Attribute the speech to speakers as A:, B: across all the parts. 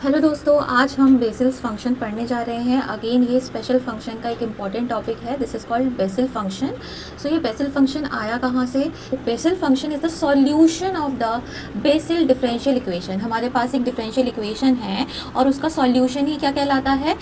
A: Hello दोस्तों, आज हम बेसिल्स फंक्शन पढ़ने जा रहे हैं। अगेन ये स्पेशल फंक्शन का एक इम्पॉर्टेंट टॉपिक है। This is called Bessel function. So ये बेसिल फंक्शन आया कहाँ से? Bessel function is the solution of the Bessel differential equation. हमारे पास एक डिफरेंशियल इक्वेशन है और उसका सॉल्यूशन ही क्या कहलाता है?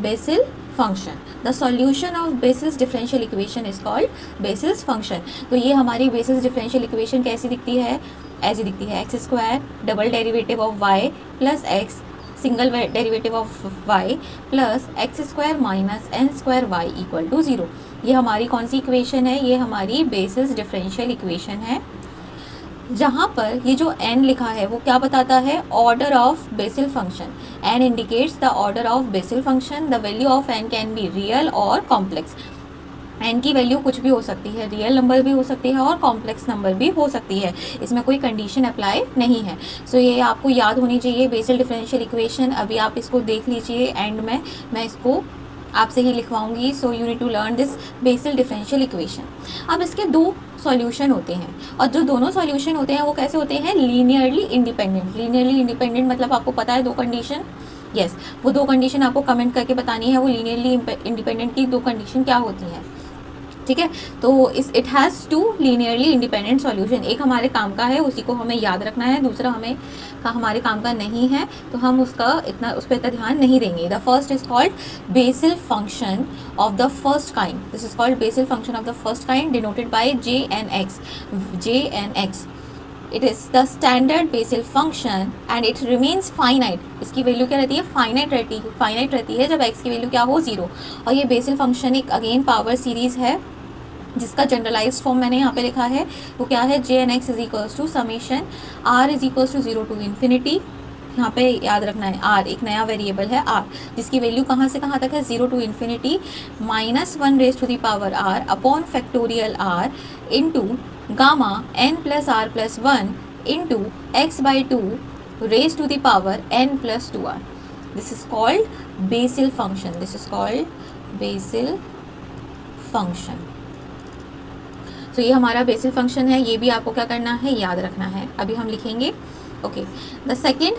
A: Bessel function. The solution of Bessel's differential equation is called Bessel's function. तो ये हमारी बेसिल्स डिफरेंशियल इक्वेशन कैसी दिखती है? ऐसी दिखती है, x square double derivative of y plus x single derivative of y plus x square minus n square y equal to 0। ये हमारी कौन सी इक्वेशन है? ये हमारी बेसिल्स डिफरेंशियल इक्वेशन है, जहाँ पर ये जो n लिखा है वो क्या बताता है? Order of BECIL function. n indicates the order of BECIL function. The value of n can be real और कॉम्प्लेक्स। n की वैल्यू कुछ भी हो सकती है, रियल नंबर भी हो सकती है और कॉम्प्लेक्स नंबर भी हो सकती है। इसमें कोई कंडीशन अप्लाई नहीं है। सो ये आपको याद होनी चाहिए, बेसिल डिफरेंशियल इक्वेशन। अभी आप इसको देख लीजिए, एंड में मैं इसको आपसे ही लिखवाऊंगी। So you need to learn this Bessel differential equation. अब इसके दो सॉल्यूशन होते हैं, और जो दोनों सॉल्यूशन होते हैं वो कैसे होते हैं? Linearly independent. लीनियरली इंडिपेंडेंट मतलब आपको पता है दो कंडीशन। यस, वो दो कंडीशन आपको कमेंट करके बतानी है। वो लीनियरली इंडिपेंडेंट की दो कंडीशन क्या होती हैं, ठीक है? तो it has two linearly independent solution. एक हमारे काम का है, उसी को हमें याद रखना है। दूसरा हमारे काम का नहीं है, तो हम उस पर इतना ध्यान नहीं देंगे। The first is called Bessel function of the first kind. This is called Bessel function of the first kind, denoted by J n x. It is the standard Bessel function and it remains finite. इसकी value क्या रहती है? Finite रहती है जब x की value क्या हो? 0। और ये बेसिल फंक्शन एक अगेन पावर सीरीज़ है, जिसका जनरलाइज फॉर्म मैंने यहाँ पे लिखा है। वो क्या है? J n x is equals to summation r is equals to 0 to infinity. यहाँ पे याद रखना है, आर एक नया वेरिएबल है आर, जिसकी वैल्यू कहाँ से कहाँ तक है? 0 to infinity -1 raise to the power r upon factorial r into gamma n plus r plus 1 into x by 2 raise to the power n plus 2 r. This is called Bessel function. This is called Bessel function. तो ये हमारा BECIL function है। ये भी आपको क्या करना है? याद रखना है। अभी हम लिखेंगे। Okay, the second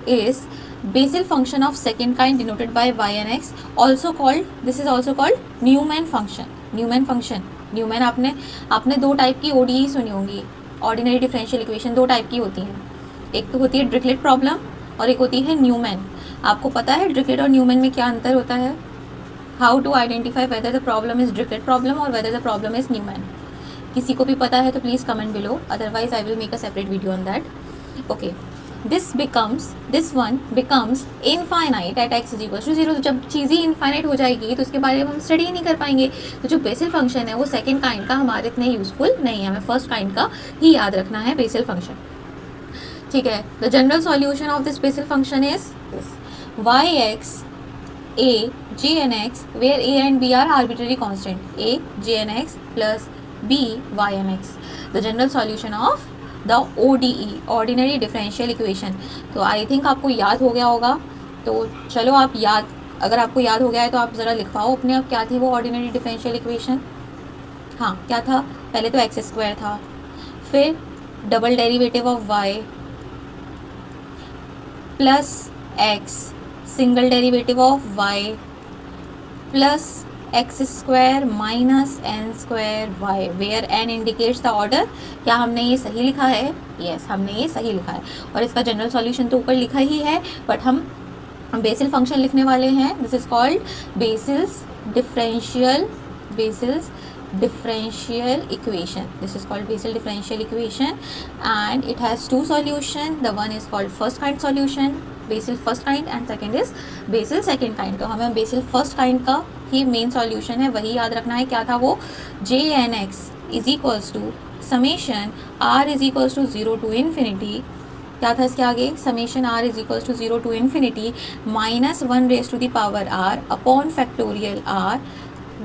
A: is Bessel function of second kind denoted by y n x, also called, this is also called Neumann function. Neumann function, Neumann आपने दो टाइप की ओडीई सुनी होंगी। ऑर्डिनरी डिफरेंशियल इक्वेशन दो टाइप की होती हैं। एक तो होती है ड्रिकलेट प्रॉब्लम और एक होती है न्यूमैन। आपको पता है ड्रिकलेट और न्यूमैन में क्या अंतर होता है? How to identify whether the problem is Dirichlet problem और whether the problem is Neumann? किसी को भी पता है तो please comment below, otherwise I will make a separate video on that. Okay, this one becomes infinite at x is equal to 0। जब चीज़ ही infinite हो जाएगी तो उसके बारे में हम स्टडी ही नहीं कर पाएंगे। तो जो बेसिल फंक्शन है वो सेकेंड काइंड का हमारे इतने यूजफुल नहीं है, हमें फर्स्ट काइंड का ही याद रखना है बेसिल फंक्शन, ठीक है? The general solution of this Bessel function is y x a j n x where a and b are arbitrary constant, a j n x plus b y n x, the general solution of the ODE ordinary differential equation। तो I think आपको याद हो गया होगा। तो चलो आप अगर आपको याद हो गया है तो आप ज़रा लिखवाओ अपने आप, क्या थी वो ऑर्डिनरी डिफरेंशियल इक्वेशन? हाँ, क्या था? पहले तो एक्स स्क्वायर था, फिर double derivative of y plus x single derivative of y plus x square minus n square y, where n indicates the order. क्या हमने ये सही लिखा है? यस, हमने ये सही लिखा है। और इसका जनरल सॉल्यूशन तो ऊपर लिखा ही है, बट हम बेसिल फंक्शन लिखने वाले हैं। This is called Bessel's differential equation. This is called Basel differential equation and it has two solution. The one is called first kind solution, Basel first kind, and second is Basel second kind. तो हमें Basel first kind का ही main solution है, वही याद रखना है। क्या था वो? J n x is equals to summation r is equals to 0 to infinity. क्या था इसके आगे? Summation r is equals to 0 to infinity -1 raise to the power r upon factorial r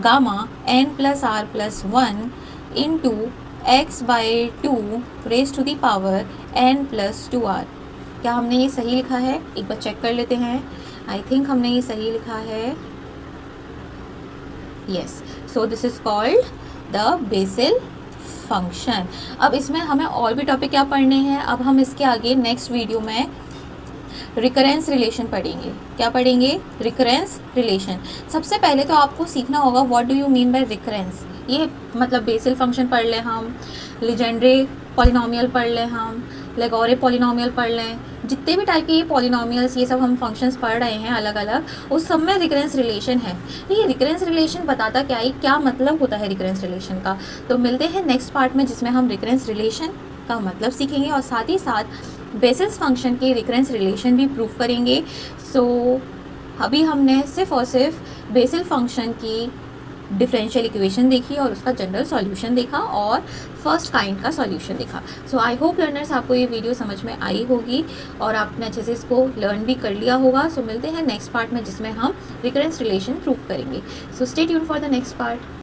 A: gamma n plus r plus 1 into x by 2 raise to the power n plus 2 r. क्या हमने ये सही लिखा है? एक बार चेक कर लेते हैं। आई थिंक हमने ये सही लिखा है। Yes, so this is called the BECIL function. अब इसमें हमें और भी टॉपिक क्या पढ़ने हैं, अब हम इसके आगे नेक्स्ट वीडियो में रिकरेंस रिलेशन पढ़ेंगे। क्या पढ़ेंगे? Recurrence relation. सबसे पहले तो आपको सीखना होगा what do you mean by recurrence. ये मतलब बेसिल फंक्शन पढ़ लें हम, लीजेंड्रे पॉलिनोमियल पढ़ लें हम, लेगोरे पॉलिनोमियल पढ़ लें, जितने भी टाइप के ये पॉलिनोमियल्स ये सब हम फंक्शंस पढ़ रहे हैं अलग अलग, उस सब में रिकरेंस रिलेशन है। ये रिकरेंस रिलेशन बताता क्या है, क्या मतलब होता है रिकरेंस रिलेशन का। तो मिलते हैं नेक्स्ट पार्ट में जिसमें हम रिकरेंस रिलेशन का मतलब सीखेंगे और साथ ही साथ बेसिस फंक्शन के रिकरेंस रिलेशन भी प्रूव करेंगे। सो अभी हमने सिर्फ और सिर्फ बेसिल फंक्शन की डिफरेंशियल इक्वेशन देखी और उसका जनरल सॉल्यूशन देखा और फर्स्ट काइंड का सॉल्यूशन देखा। सो आई होप लर्नर्स आपको ये वीडियो समझ में आई होगी और आपने अच्छे से इसको लर्न भी कर लिया होगा। सो मिलते हैं नेक्स्ट पार्ट में जिसमें हम रिकरेंस रिलेशन प्रूव करेंगे। So stay tuned for the next part.